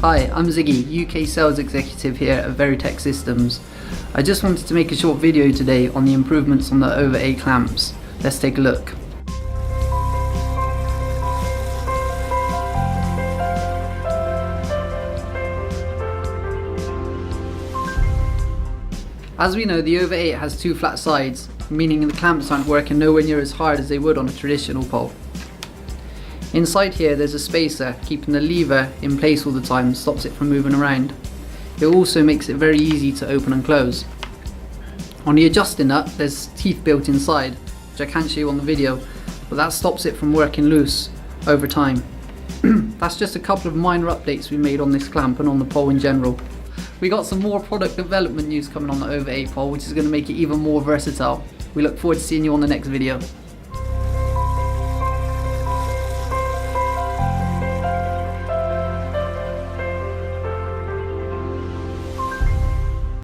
Hi, I'm Ziggy, UK Sales Executive here at Veritech Systems. I just wanted to make a short video today on the improvements on the OVA-8 clamps. Let's take a look. As we know, the OVA-8 has two flat sides, meaning the clamps aren't working nowhere near as hard as they would on a traditional pole. Inside here there's a spacer keeping the lever in place all the time and stops it from moving around. It also makes it very easy to open and close. On the adjusting nut there's teeth built inside, which I can't show you on the video, but that stops it from working loose over time. That's just a couple of minor updates we made on this clamp and on the pole in general. We got some more product development news coming on the OVA-8 pole, which is going to make it even more versatile. We look forward to seeing you on the next video.